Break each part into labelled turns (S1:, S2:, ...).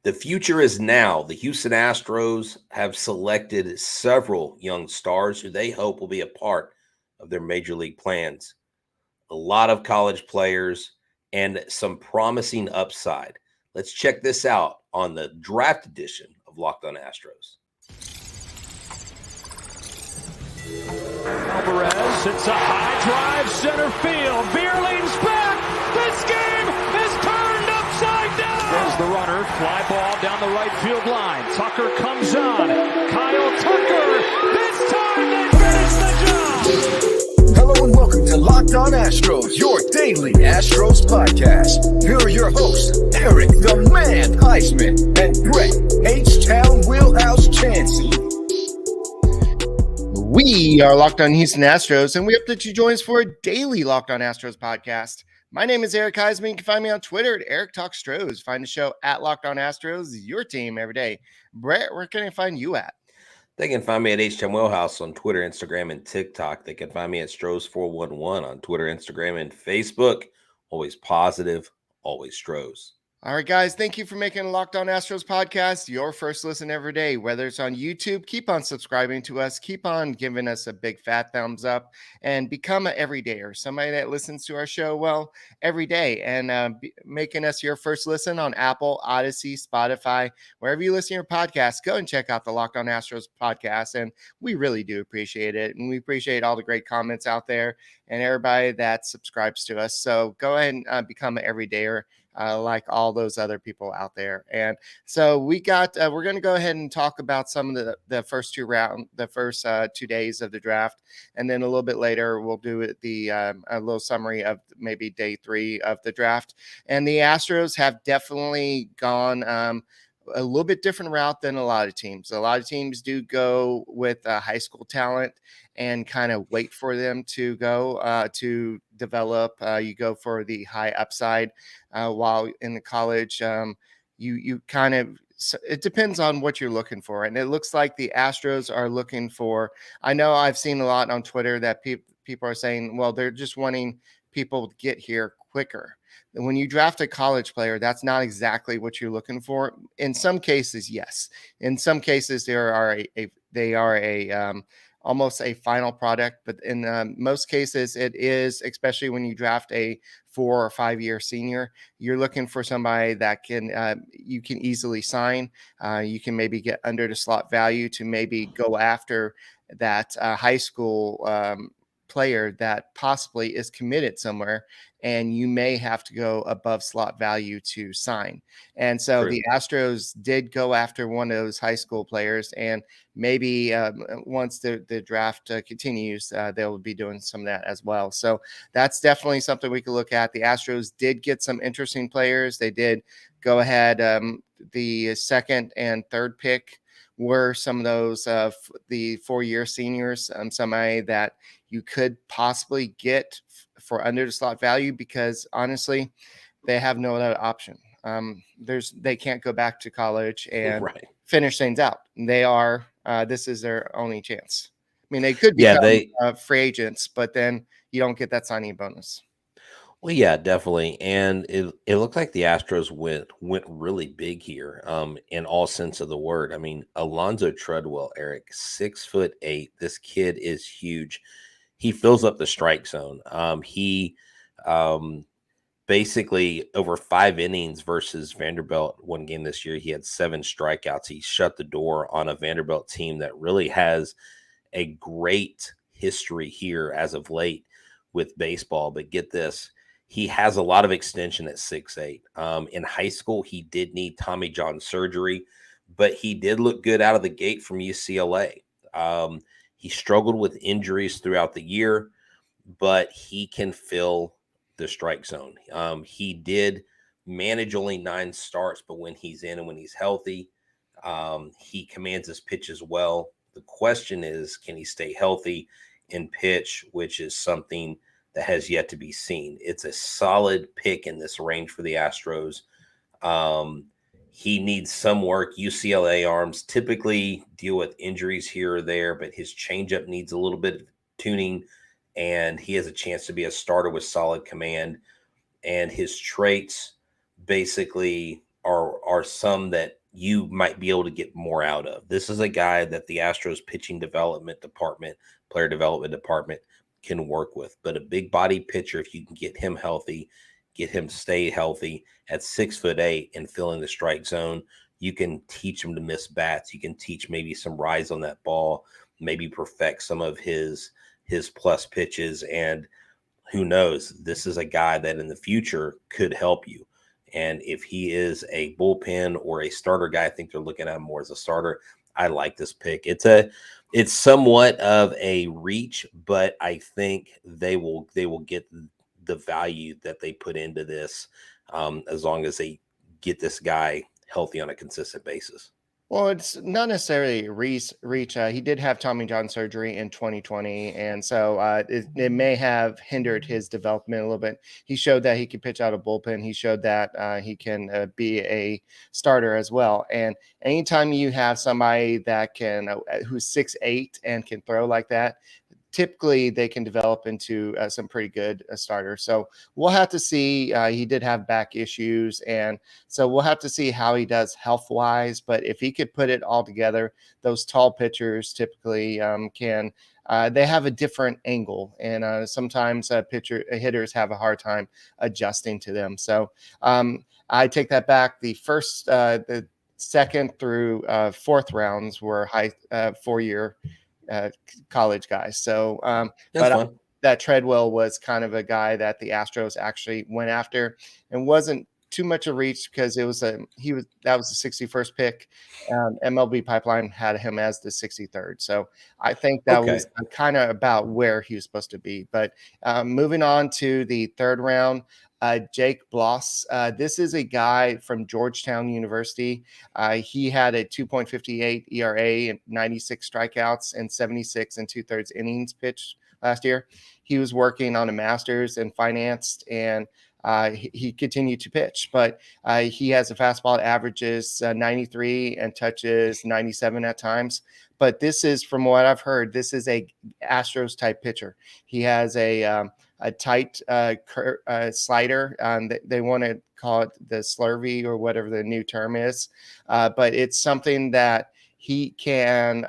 S1: The future is now. The Houston Astros have selected several young stars who they hope will be a part of their major league plans. A lot of college players and some promising upside. Let's check this out on the draft edition of Locked On Astros.
S2: Alvarez hits a high drive center field. Beer leans back. This game is turned upside down. There's the runner. Fly ball down the right field line. Tucker comes on. Kyle Tucker. This time they finish the job.
S3: Hello and welcome to Locked On Astros, your daily Astros podcast. Here are your hosts, Eric the Man Huysman and Brett H-Town Wheelhouse Chancey.
S4: We are Locked On Houston Astros, and we hope that you join us for a daily Locked On Astros podcast. My name is Eric Huysman. You can find me on Twitter at Eric Talks Stros. Find the show at Locked On Astros, your team every day. Brett, where can I find you at?
S1: They can find me at H-Town Wheelhouse on Twitter, Instagram, and TikTok. They can find me at Stros411 on Twitter, Instagram, and Facebook. Always positive, always Stros.
S4: All right, guys, thank you for making Locked On Astros podcast your first listen every day. Whether it's on YouTube, keep on subscribing to us, keep on giving us a big fat thumbs up, and become an everydayer, somebody that listens to our show, well, every day, and making us your first listen on Apple, Odyssey, Spotify, wherever you listen to your podcast. Go and check out the Locked On Astros podcast, and we really do appreciate it, and we appreciate all the great comments out there and everybody that subscribes to us. So go ahead and become an everydayer. Like all those other people out there. And so we're going to go ahead and talk about some of the first 2 days of the draft. And then a little bit later, we'll do a little summary of maybe day 3 of the draft. And the Astros have definitely gone a little bit different route than a lot of teams. A lot of teams do go with high school talent and kind of wait for them to go to develop. You go for the high upside while in the college. You kind of, it depends on what you're looking for. And it looks like the Astros are looking for, I know I've seen a lot on Twitter that people are saying, well, they're just wanting people to get here quicker. And when you draft a college player, that's not exactly what you're looking for. In some cases, yes. In some cases, they are almost a final product, but in most cases, it is, especially when you draft a 4 or 5 year senior, you're looking for somebody that you can easily sign. You can maybe get under the slot value to maybe go after that high school player that possibly is committed somewhere, and you may have to go above slot value to sign. And so
S1: True.
S4: The Astros did go after one of those high school players, and maybe once the draft continues, they'll be doing some of that as well. So that's definitely something we could look at. The Astros did get some interesting players. They did go ahead. The second and third pick were some of those the 4-year seniors, somebody that you could possibly get for under the slot value, because honestly, they have no other option. They can't go back to college and finish things out. They are this is their only chance. I mean, they could become free agents, but then you don't get that signing bonus.
S1: Well, yeah, definitely. And it looked like the Astros went really big here in all sense of the word. I mean, Alonzo Treadwell, Eric, 6'8". This kid is huge. He fills up the strike zone. He basically over 5 innings versus Vanderbilt one game this year, he had 7 strikeouts. He shut the door on a Vanderbilt team that really has a great history here as of late with baseball. But get this, he has a lot of extension at 6'8". In high school, he did need Tommy John surgery, but he did look good out of the gate from UCLA. He struggled with injuries throughout the year, but he can fill the strike zone. He did manage only 9 starts, but when he's in and when he's healthy, he commands his pitch as well. The question is, can he stay healthy and pitch, which is something that has yet to be seen. It's a solid pick in this range for the Astros. He needs some work. UCLA arms typically deal with injuries here or there, but his changeup needs a little bit of tuning, and he has a chance to be a starter with solid command. And his traits basically are some that you might be able to get more out of. This is a guy that the Astros pitching development department, player development department can work with. But a big body pitcher, if you can get him healthy, get him stay healthy at 6'8" and fill in the strike zone, you can teach him to miss bats. You can teach maybe some rise on that ball, maybe perfect some of his plus pitches. And who knows, this is a guy that in the future could help you. And if he is a bullpen or a starter guy, I think they're looking at him more as a starter. I like this pick. It's somewhat of a reach, but I think they will get the value that they put into this, as long as they get this guy healthy on a consistent basis.
S4: Well, it's not necessarily reach. He did have Tommy John surgery in 2020, and so it may have hindered his development a little bit. He showed that he can pitch out a bullpen. He showed that he can be a starter as well. And anytime you have somebody that can who's 6'8" and can throw like that, typically they can develop into some pretty good starters. So we'll have to see. He did have back issues, and so we'll have to see how he does health wise. But if he could put it all together, those tall pitchers typically can. They have a different angle, and sometimes hitters have a hard time adjusting to them. So I take that back. The second through fourth rounds were high 4-year college guys. So, that Treadwell was kind of a guy that the Astros actually went after, and wasn't too much a reach because that was the 61st pick. MLB Pipeline had him as the 63rd. So I think that was kind of about where he was supposed to be. But moving on to the third round, Jake Bloss. This is a guy from Georgetown University. He had a 2.58 ERA and 96 strikeouts and 76 and 2/3 innings pitched last year. He was working on a master's in finance, and he continued to pitch, but he has a fastball that averages 93 and touches 97 at times. But this is, from what I've heard, this is a Astros type pitcher. He has a tight slider. They want to call it the slurvy or whatever the new term is, but it's something that he can.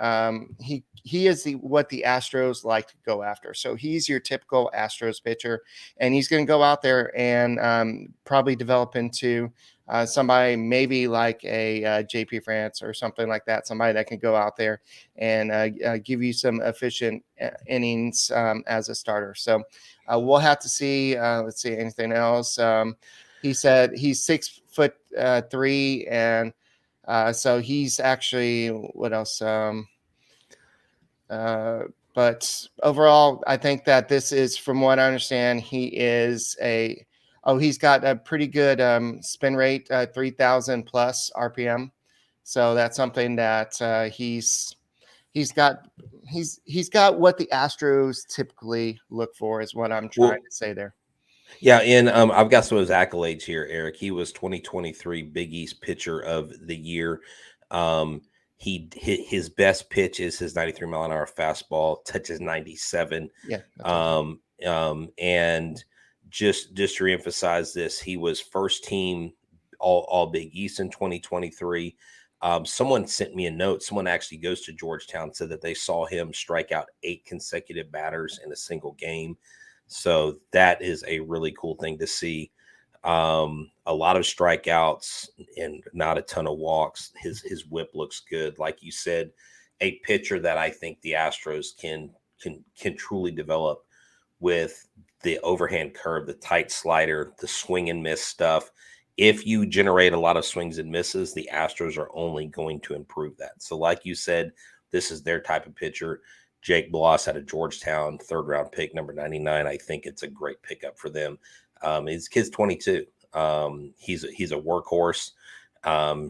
S4: He is what the Astros like to go after. So he's your typical Astros pitcher, and he's going to go out there and probably develop into somebody maybe like a JP France or something like that, somebody that can go out there and give you some efficient innings as a starter. So we'll have to see. Let's see, anything else. He said he's 6'3", and so he's actually, what else? But overall, I think that this is, from what I understand, he's got a pretty good spin rate, 3,000 plus RPM. So that's something that he's got what the Astros typically look for, is what I'm trying to say there.
S1: Yeah, and I've got some of his accolades here, Eric. He was 2023 Big East Pitcher of the Year. He hit his best pitch is his 93 mile an hour fastball, touches 97.
S4: Yeah.
S1: And just to reemphasize this, he was first team all Big East in 2023. Someone sent me a note. Someone actually goes to Georgetown, said that they saw him strike out 8 consecutive batters in a single game. So that is a really cool thing to see. A lot of strikeouts and not a ton of walks. His whip looks good. Like you said, a pitcher that I think the Astros can truly develop with the overhand curve, the tight slider, the swing and miss stuff. If you generate a lot of swings and misses, the Astros are only going to improve that. So like you said, this is their type of pitcher. Jake Bloss out of Georgetown, 3rd round pick, number 99. I think it's a great pickup for them. His kid's 22. He's a workhorse.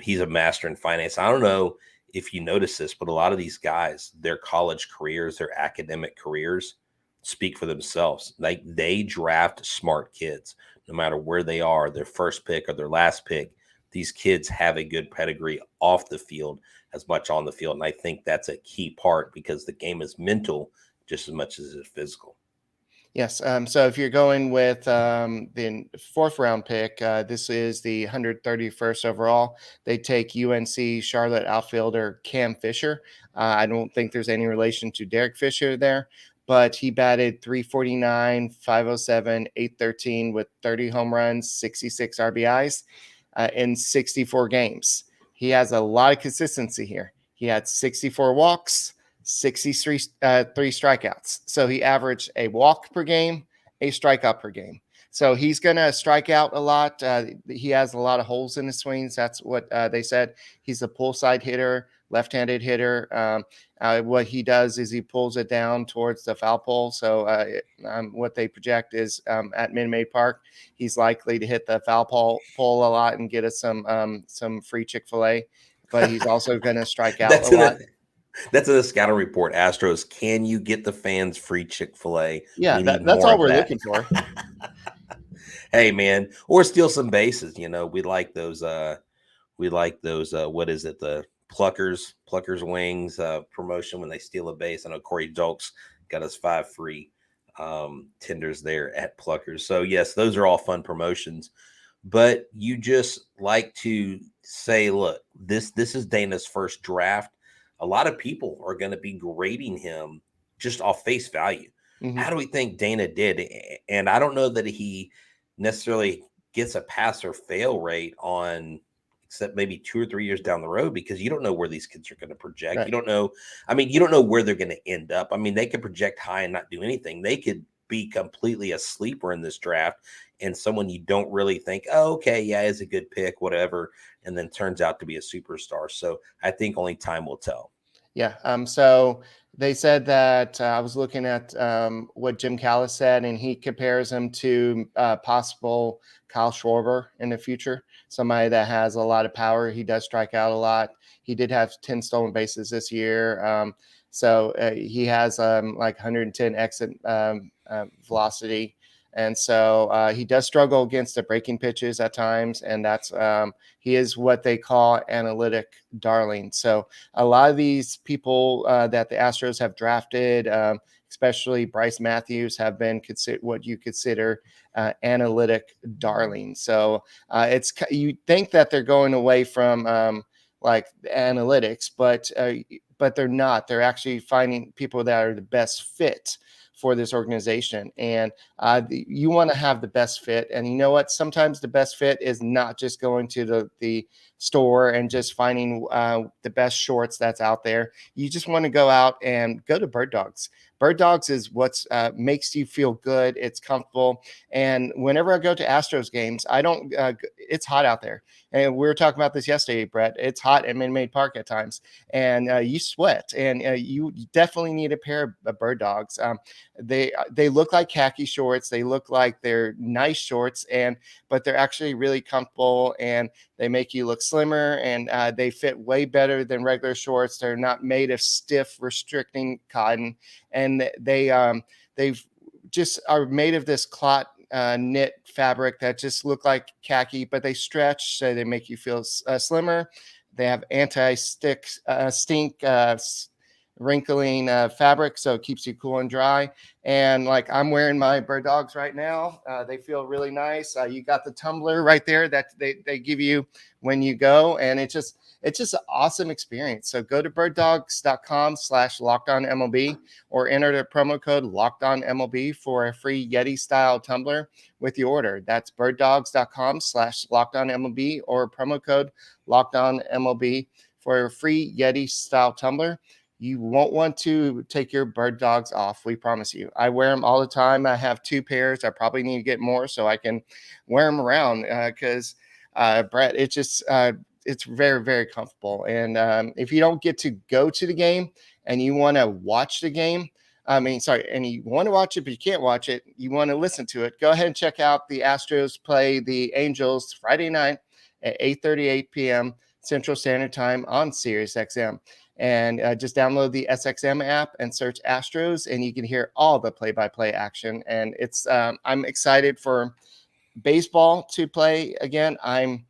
S1: He's a master in finance. I don't know if you notice this, but a lot of these guys, their college careers, their academic careers speak for themselves. Like, they draft smart kids, no matter where they are, their first pick or their last pick. These kids have a good pedigree off the field as much on the field. And I think that's a key part, because the game is mental just as much as it's physical.
S4: Yes. So if you're going with the fourth round pick, this is the 131st overall. They take UNC Charlotte outfielder Cam Fisher. I don't think there's any relation to Derek Fisher there, but he batted 349, 507, 813 with 30 home runs, 66 RBIs in 64 games. He has a lot of consistency here. He had 64 walks, 63 three strikeouts. So he averaged a walk per game, a strikeout per game. So he's going to strike out a lot. He has a lot of holes in his swings. That's what they said. He's a pull side hitter, left-handed hitter. What he does is he pulls it down towards the foul pole. So what they project is at Minute Maid Park, he's likely to hit the foul pole a lot and get us some free Chick-fil-A. But he's also going to strike out a lot.
S1: That's in the scouting report. Astros, can you get the fans free Chick-fil-A?
S4: Yeah,
S1: We need
S4: that's
S1: more
S4: all
S1: of
S4: we're
S1: that.
S4: looking for.
S1: Hey, man, or steal some bases. You know, we like those. What is it? The Pluckers wings promotion when they steal a base. I know Corey Dulks got us 5 free tenders there at Pluckers. So yes, those are all fun promotions. But you just like to say, look, this is Dana's first draft. A lot of people are going to be grading him just off face value.
S4: Mm-hmm.
S1: How do we think Dana did? And I don't know that he necessarily gets a pass or fail rate on, except maybe 2 or 3 years down the road, because you don't know where these kids are going to project.
S4: Right.
S1: You don't know. I mean, you don't know where they're going to end up. I mean, they could project high and not do anything. They could be completely a sleeper in this draft and someone you don't really think, oh, okay, yeah, is a good pick, whatever, and then turns out to be a superstar. So I think only time will tell.
S4: Yeah. So they said that I was looking at what Jim Callis said, and he compares him to possible Kyle Schwarber in the future, somebody that has a lot of power. He does strike out a lot. He did have 10 stolen bases this year. So he has like 110 exit velocity. And so he does struggle against the breaking pitches at times. And that's he is what they call analytic darling. So a lot of these people that the Astros have drafted, especially Bryce Matthews, have been what you consider analytic darlings. So it's you think that they're going away from like analytics, but they're not. They're actually finding people that are the best fit for this organization. And you want to have the best fit. And you know what? Sometimes the best fit is not just going to the store and just finding the best shorts that's out there. You just want to go out and go to Bird Dogs. Bird Dogs is what makes you feel good. It's comfortable. And whenever I go to Astros games, I don't, it's hot out there. And we were talking about this yesterday, Brett. It's hot at Minute Maid Park at times. And you sweat. And you definitely need a pair of Bird Dogs. They look like khaki shorts. They look like they're nice shorts, but they're actually really comfortable, and they make you look slimmer, and they fit way better than regular shorts. They're not made of stiff, restricting cotton, and they've just are made of this clot knit fabric that just look like khaki, but they stretch, so they make you feel slimmer. They have anti-stink wrinkling fabric, so it keeps you cool and dry. And like I'm wearing my Bird Dogs right now. They feel really nice. You got the tumbler right there that they give you when you go, and it's just an awesome experience. So go to birddogs.com/lockedonmlb or enter the promo code lockedonmlb for a free Yeti style tumbler with your order. That's birddogs.com/lockedonmlb or promo code lockedonmlb for a free Yeti style tumbler. You won't want to take your Bird Dogs off. We promise you. I wear them all the time. I have 2 pairs. I probably need to get more so I can wear them around because, Brett, it's just it's very, very comfortable. And if you don't get to go to the game and you want to watch the game, and you want to watch it, but you can't watch it, you want to listen to it, go ahead and check out the Astros play the Angels Friday night at 8:38 p.m. Central Standard Time on SiriusXM. And just download the SXM app and search Astros, and you can hear all the play-by-play action. And it's I'm excited for baseball to play again. I'm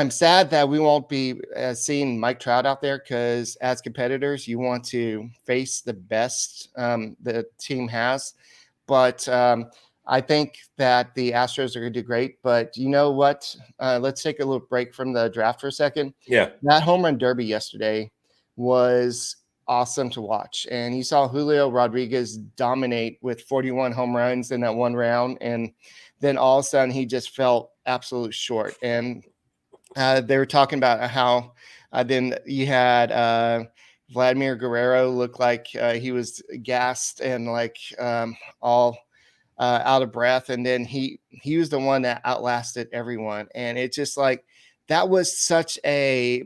S4: sad that we won't be seeing Mike Trout out there, because as competitors, you want to face the best the team has. But I think that the Astros are going to do great. But you know what? Let's take a little break from the draft for a second.
S1: Yeah.
S4: That home run derby yesterday was awesome to watch. And you saw Julio Rodriguez dominate with 41 home runs in that one round. And then all of a sudden, he just felt absolutely short. And they were talking about how then you had Vladimir Guerrero look like he was gassed and like all out of breath, and then he was the one that outlasted everyone, and it's just like that was such a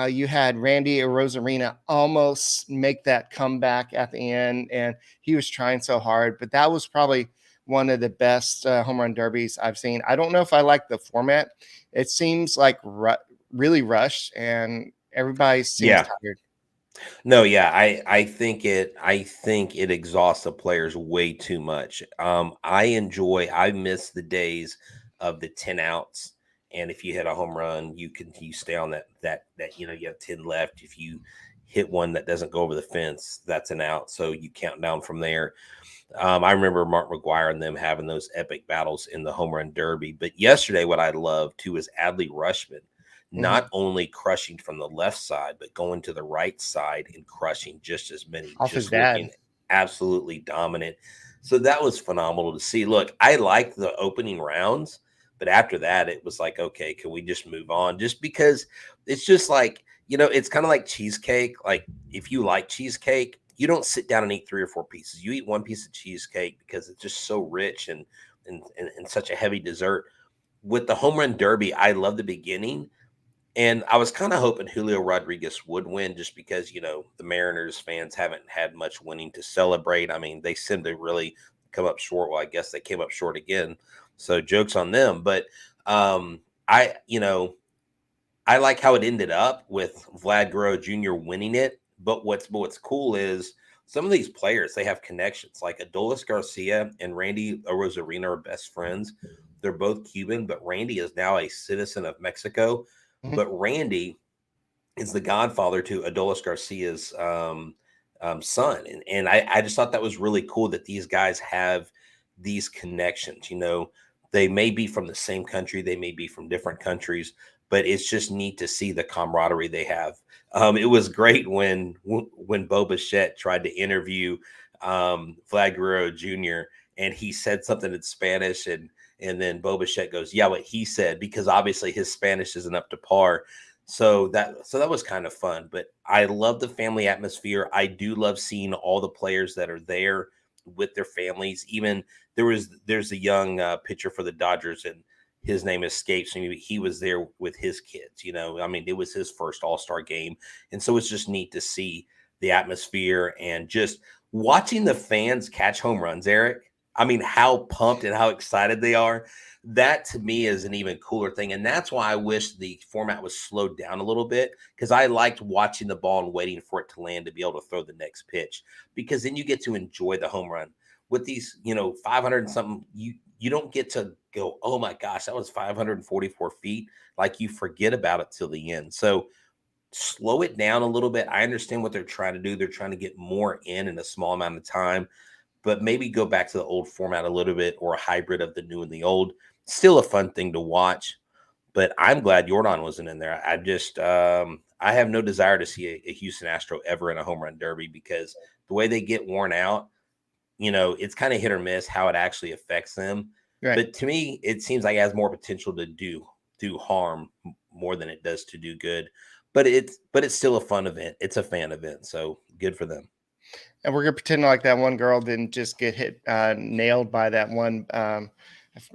S4: you had Randy Rosarina almost make that comeback at the end, and he was trying so hard, but that was probably one of the best home run derbies I've seen. I don't know if I like the format. It seems like really rushed, and everybody seems tired.
S1: No, yeah, I think it exhausts the players way too much. I miss the days of the 10 outs. And if you hit a home run, you stay on that you have 10 left. If you hit one that doesn't go over the fence, that's an out. So you count down from there. I remember Mark McGuire and them having those epic battles in the home run derby. But yesterday, what I loved too is Adley Rushman not only crushing from the left side, but going to the right side and crushing just as many,
S4: Off his
S1: just
S4: dad.
S1: looking absolutely dominant. So that was phenomenal to see. Look, I liked the opening rounds, but after that, it was like, okay, can we just move on? Just because it's just like, it's kind of like cheesecake. Like if you like cheesecake, you don't sit down and eat 3 or 4 pieces. You eat one piece of cheesecake because it's just so rich and such a heavy dessert. With the home run derby, I love the beginning. And I was kind of hoping Julio Rodriguez would win just because, the Mariners fans haven't had much winning to celebrate. I mean, they seem to really come up short. Well, I guess they came up short again. So joke's on them. But I like how it ended up with Vlad Guerrero Jr. winning it. But what's cool is some of these players, they have connections. Like Adolis Garcia and Randy Rosarina are best friends. They're both Cuban, but Randy is now a citizen of Mexico. But Randy is the godfather to Adolis Garcia's son. And I just thought that was really cool that these guys have these connections. They may be from the same country, they may be from different countries, but it's just neat to see the camaraderie they have. It was great when Bo Bichette tried to interview Vlad Guerrero Jr. and he said something in Spanish, and then Bo Bichette goes, yeah, what he said, because obviously his Spanish isn't up to par. So that was kind of fun. But I love the family atmosphere. I do love seeing all the players that are there with their families. Even there's a young pitcher for the Dodgers, and his name escapes me. He was there with his kids. I mean, it was his first All-Star game, and so it's just neat to see the atmosphere and just watching the fans catch home runs, Eric. I mean, how pumped and how excited they are. That to me is an even cooler thing. And that's why I wish the format was slowed down a little bit, because I liked watching the ball and waiting for it to land to be able to throw the next pitch, because then you get to enjoy the home run. With these, 500 and something, you don't get to go, oh my gosh, that was 544 feet. Like you forget about it till the end. So slow it down a little bit. I understand what they're trying to do. They're trying to get more in a small amount of time. But maybe go back to the old format a little bit, or a hybrid of the new and the old. Still a fun thing to watch, but I'm glad Jordan wasn't in there. I just I have no desire to see a Houston Astro ever in a home run derby, because the way they get worn out, it's kind of hit or miss how it actually affects them. Right. But to me, it seems like it has more potential to do harm more than it does to do good. But it's still a fun event. It's a fan event, so good for them.
S4: And we're gonna pretend like that one girl didn't just get hit nailed by that one.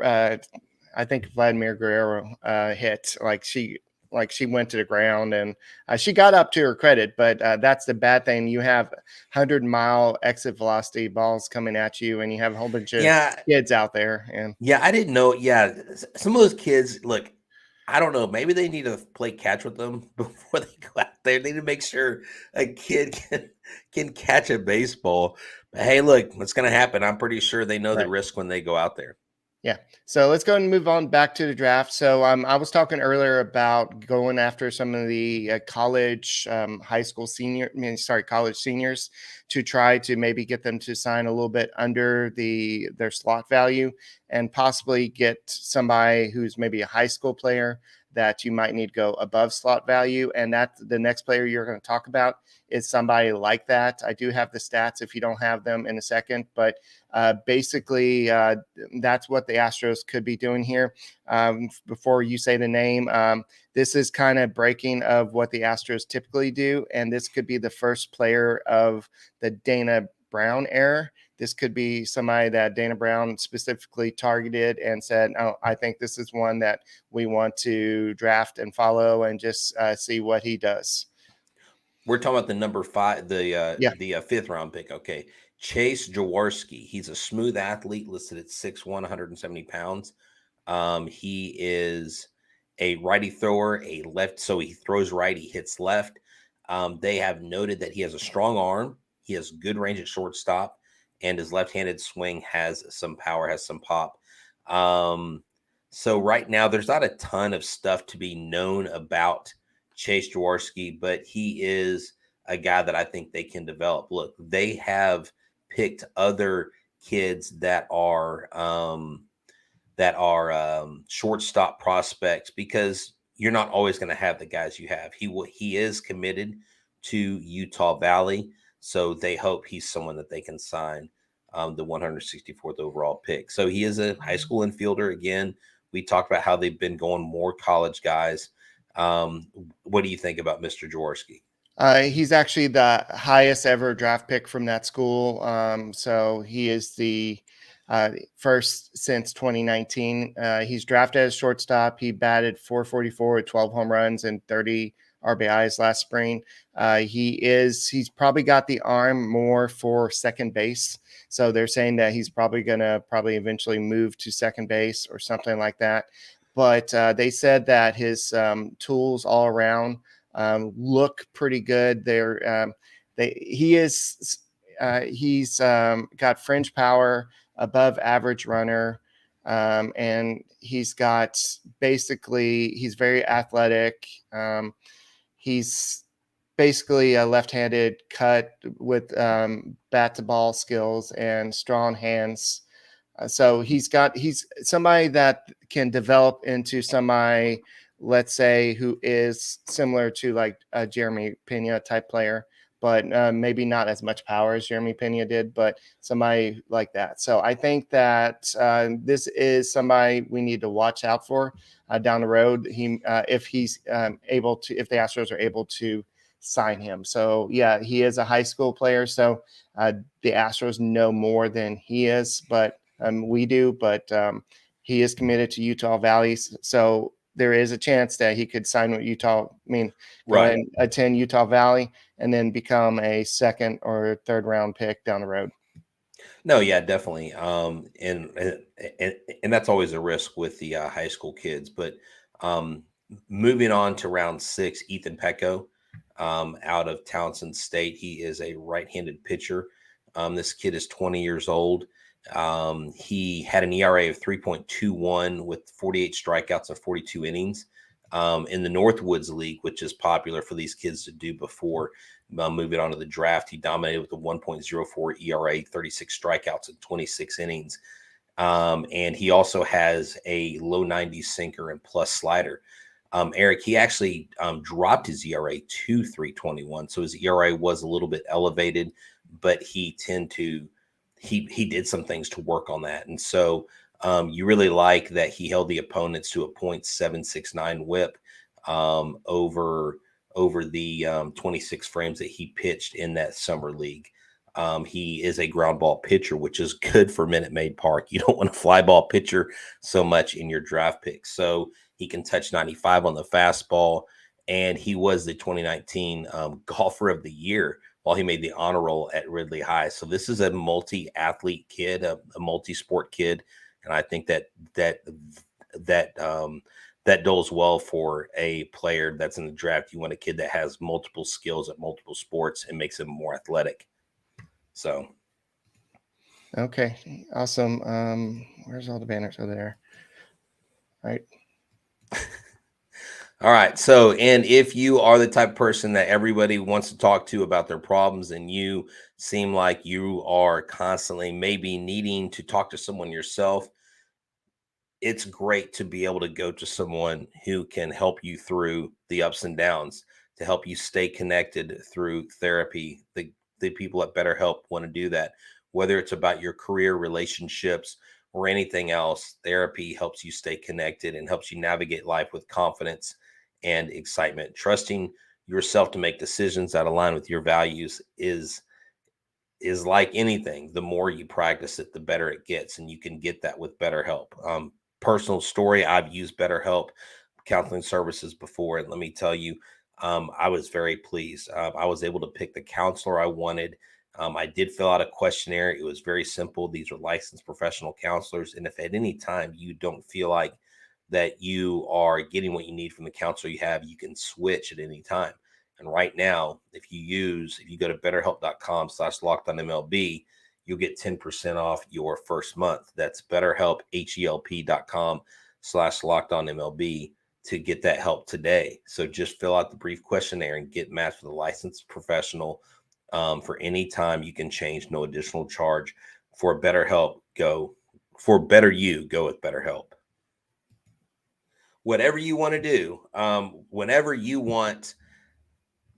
S4: I think Vladimir Guerrero hit. Like she went to the ground, and she got up to her credit. But that's the bad thing. You have 100-mile exit velocity balls coming at you, and you have a whole bunch of kids out there. And
S1: I didn't know. Yeah, some of those kids, look, I don't know. Maybe they need to play catch with them before they go out there. They need to make sure a kid can catch a baseball. But hey, look, what's going to happen? I'm pretty sure they know the risk when they go out there.
S4: Yeah. So let's go and move on back to the draft. So I was talking earlier about going after some of the college, college seniors to try to maybe get them to sign a little bit under their slot value and possibly get somebody who's maybe a high school player that you might need to go above slot value. And that the next player you're going to talk about is somebody like that. I do have the stats if you don't have them in a second, but basically, that's what the Astros could be doing here. Before you say the name, this is kind of breaking of what the Astros typically do, and this could be the first player of the Dana Brown era. This could be somebody that Dana Brown specifically targeted and said, "Oh, I think this is one that we want to draft and follow and just see what he does."
S1: We're talking about the number 5,
S4: Yeah.
S1: the 5th round pick. Okay. Chase Jaworski. He's a smooth athlete listed at 6'1", 170 pounds. He is a righty thrower, a left. So he throws right, he hits left. They have noted that he has a strong arm. He has good range at shortstop, and his left-handed swing has some power, has some pop. So right now there's not a ton of stuff to be known about Chase Jaworski, but he is a guy that I think they can develop. Look, they have picked other kids that are shortstop prospects because you're not always going to have the guys you have. He is committed to Utah Valley, so they hope he's someone that they can sign, the 164th overall pick. So he is a high school infielder. Again, we talked about how they've been going more college guys. What do you think about Mr. Jaworski?
S4: He's actually the highest ever draft pick from that school. So he is the first since 2019. He's drafted as shortstop. He batted .444 with 12 home runs and 30 RBIs last spring. He's probably got the arm more for second base. So they're saying that he's probably going to eventually move to second base or something like that. But they said that his tools all around look pretty good. He's got fringe power, above average runner, and he's very athletic. He's basically a left-handed cut with bat to ball skills and strong hands. So he's somebody that can develop into somebody, let's say, who is similar to like a Jeremy Pena type player, but maybe not as much power as Jeremy Pena did, but somebody like that. So I think that this is somebody we need to watch out for down the road. If the Astros are able to sign him. So yeah, he is a high school player. So the Astros know more than he is, but we do. But he is committed to Utah Valley. So there is a chance that he could sign with Utah. Go ahead and attend Utah Valley and then become a second or third round pick down the road.
S1: No, yeah, definitely. And that's always a risk with the high school kids. But moving on to round 6, Ethan Petco, out of Townsend State. He is a right-handed pitcher. This kid is 20 years old. He had an ERA of 3.21 with 48 strikeouts and 42 innings. In the Northwoods League, which is popular for these kids to do before moving on to the draft, he dominated with a 1.04 ERA, 36 strikeouts and 26 innings. And he also has a low 90s sinker and plus slider. Eric, he actually dropped his ERA to 3.21, so his ERA was a little bit elevated, but he did some things to work on that. And so you really like that he held the opponents to a .769 whip over the 26 frames that he pitched in that summer league. He is a ground ball pitcher, which is good for Minute Maid Park. You don't want a fly ball pitcher so much in your draft pick. So he can touch 95 on the fastball, and he was the 2019 Golfer of the Year while he made the honor roll at Ridley High. So this is a multi-athlete kid, a multi-sport kid, and I think that doles well for a player that's in the draft. You want a kid that has multiple skills at multiple sports and makes him more athletic. So
S4: Okay, awesome. Where's all the banners over there? All right.
S1: All right. So, and if you are the type of person that everybody wants to talk to about their problems and you seem like you are constantly maybe needing to talk to someone yourself, it's great to be able to go to someone who can help you through the ups and downs, to help you stay connected through therapy. The people at BetterHelp want to do that, whether it's about your career, relationships, or anything else. Therapy helps you stay connected and helps you navigate life with confidence and excitement. Trusting yourself to make decisions that align with your values is like anything. The more you practice it, the better it gets, and you can get that with BetterHelp. Personal story: I've used BetterHelp counseling services before, and let me tell you, I was very pleased. I was able to pick the counselor I wanted. I did fill out a questionnaire. It was very simple. These are licensed professional counselors, and if at any time you don't feel like that you are getting what you need from the counselor you have, you can switch at any time. And right now, if you go to betterhelp.com/lockedonmlb, you'll get 10% off your first month. That's BetterHelp, HELP.com/lockedonmlb to get that help today. So just fill out the brief questionnaire and get matched with a licensed professional for any time. You can change, no additional charge. For BetterHelp, go with BetterHelp. Whatever you want to do, whenever you want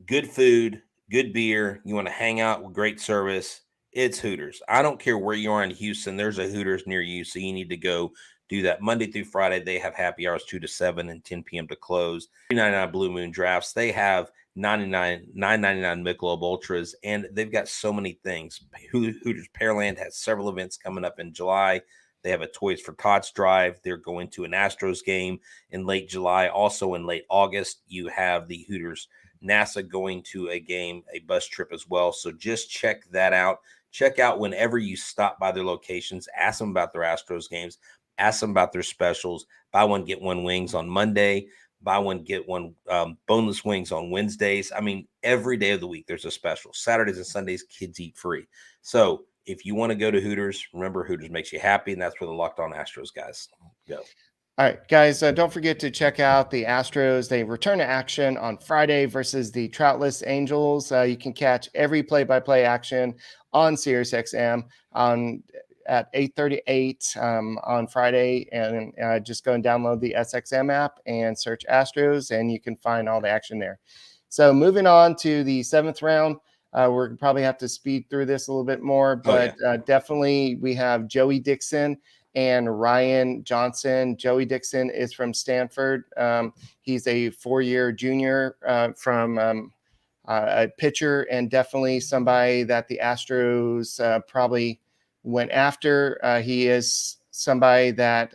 S1: good food, good beer, you want to hang out with great service, it's Hooters. I don't care where you are in Houston, there's a Hooters near you, so you need to go do that. Monday through Friday, they have happy hours 2 to 7 and 10 p.m. to close. $3.99 Blue Moon drafts. They have $9.99 Michelob Ultras, and they've got so many things. Hooters Pearland has several events coming up in July. They have a Toys for Tots drive. They're going to an Astros game in late July. Also in late August, you have the Hooters NASA going to a game, a bus trip as well. So just check that out. Check out whenever you stop by their locations. Ask them about their Astros games. Ask them about their specials. Buy one, get one wings on Monday. Buy one, get one boneless wings on Wednesdays. I mean, every day of the week, there's a special. Saturdays and Sundays, kids eat free. So if you want to go to Hooters, remember Hooters makes you happy, and that's where the Locked On Astros guys go.
S4: All right, guys, don't forget to check out the Astros. They return to action on Friday versus the Troutless Angels. You can catch every play-by-play action on SiriusXM at 8:38 on Friday, and just go and download the SXM app and search Astros, and you can find all the action there. So moving on to the seventh round, we're probably have to speed through this a little bit more, but definitely we have Joey Dixon and Ryan Johnson. Joey Dixon is from Stanford. He's a 4-year junior from a pitcher, and definitely somebody that the Astros probably went after. He is somebody that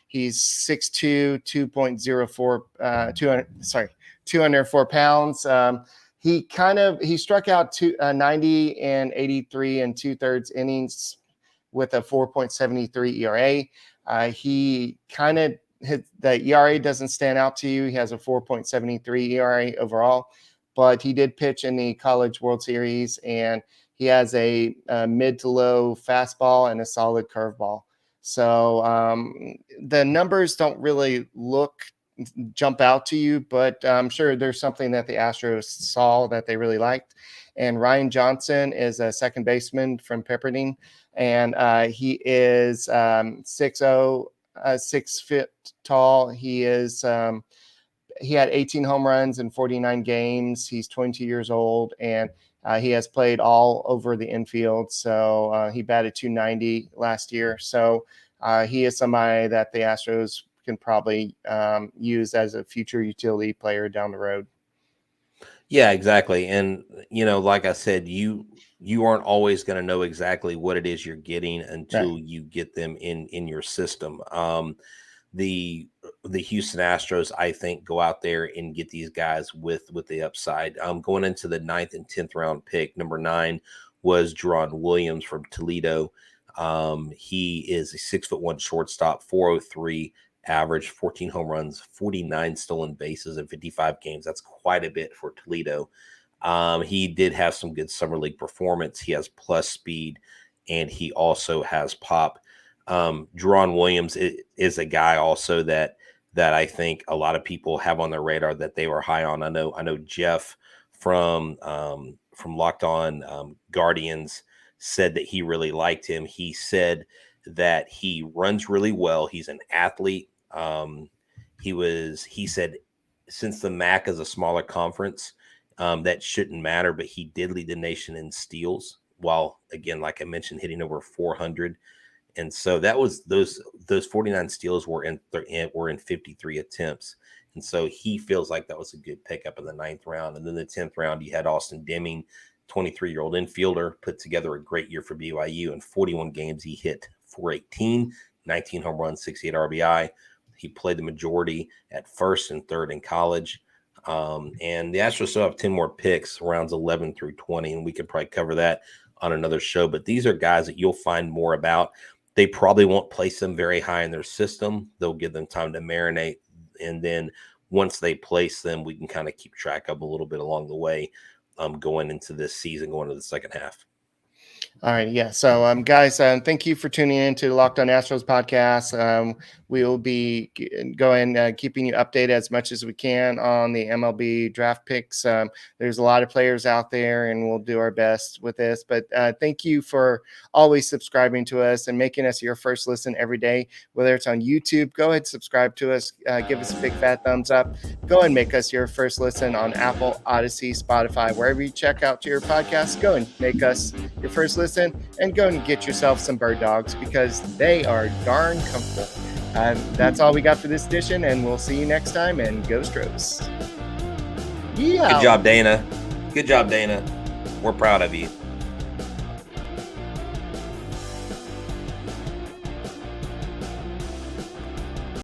S4: he's 6'2", 204 pounds. He struck out 90 and 83 and 2/3 innings with a 4.73 ERA. The ERA doesn't stand out to you. He has a 4.73 ERA overall, but he did pitch in the College World Series, and he has a mid to low fastball and a solid curveball. So the numbers don't really jump out to you, but I'm sure there's something that the Astros saw that they really liked. And Ryan Johnson is a second baseman from Pepperdine, and he is 6'0", 6 feet tall. He had 18 home runs in 49 games. He's 22 years old, and he has played all over the infield. So he batted .290 last year. So he is somebody that the Astros can probably use as a future utility player down the road.
S1: Yeah, exactly. And, like I said, you aren't always going to know exactly what it is you're getting until you get them in your system. The Houston Astros, I think, go out there and get these guys with the upside. Going into the 9th and 10th round pick, number 9 was Jerron Williams from Toledo. He is a 6'1" shortstop, 403 average, 14 home runs, 49 stolen bases in 55 games. That's quite a bit for Toledo. He did have some good summer league performance. He has plus speed and he also has pop. Jerron Williams is a guy also that I think a lot of people have on their radar that they were high on. I know Jeff from Locked On Guardians said that he really liked him. He said that he runs really well. He's an athlete. He said since the MAC is a smaller conference, that shouldn't matter, but he did lead the nation in steals, while again, like I mentioned, hitting over 400. And so that was those 49 steals were in 53 attempts. And so he feels like that was a good pickup in the 9th round. And then the 10th round, you had Austin Deming, 23-year-old infielder, put together a great year for BYU. In 41 games, he hit 418, 19 home runs, 68 RBI. He played the majority at first and third in college. And the Astros still have 10 more picks, rounds 11 through 20, and we could probably cover that on another show. But these are guys that you'll find more about. They probably won't place them very high in their system. They'll give them time to marinate. And then once they place them, we can kind of keep track of a little bit along the way going into this season, going to the second half.
S4: All right. Yeah. So, guys, thank you for tuning in to the Locked On Astros podcast. We will be keeping you updated as much as we can on the MLB draft picks. There's a lot of players out there, and we'll do our best with this. But thank you for always subscribing to us and making us your first listen every day, whether it's on YouTube. Go ahead, subscribe to us. Give us a big fat thumbs up. Go and make us your first listen on Apple, Odyssey, Spotify, wherever you check out your podcast. Go and make us your first listen, and go and get yourself some bird dogs because they are darn comfortable. That's all we got for this edition, and we'll see you next time, and go Astros. Yeah.
S1: Good job, Dana. Good job, Dana. We're proud of you.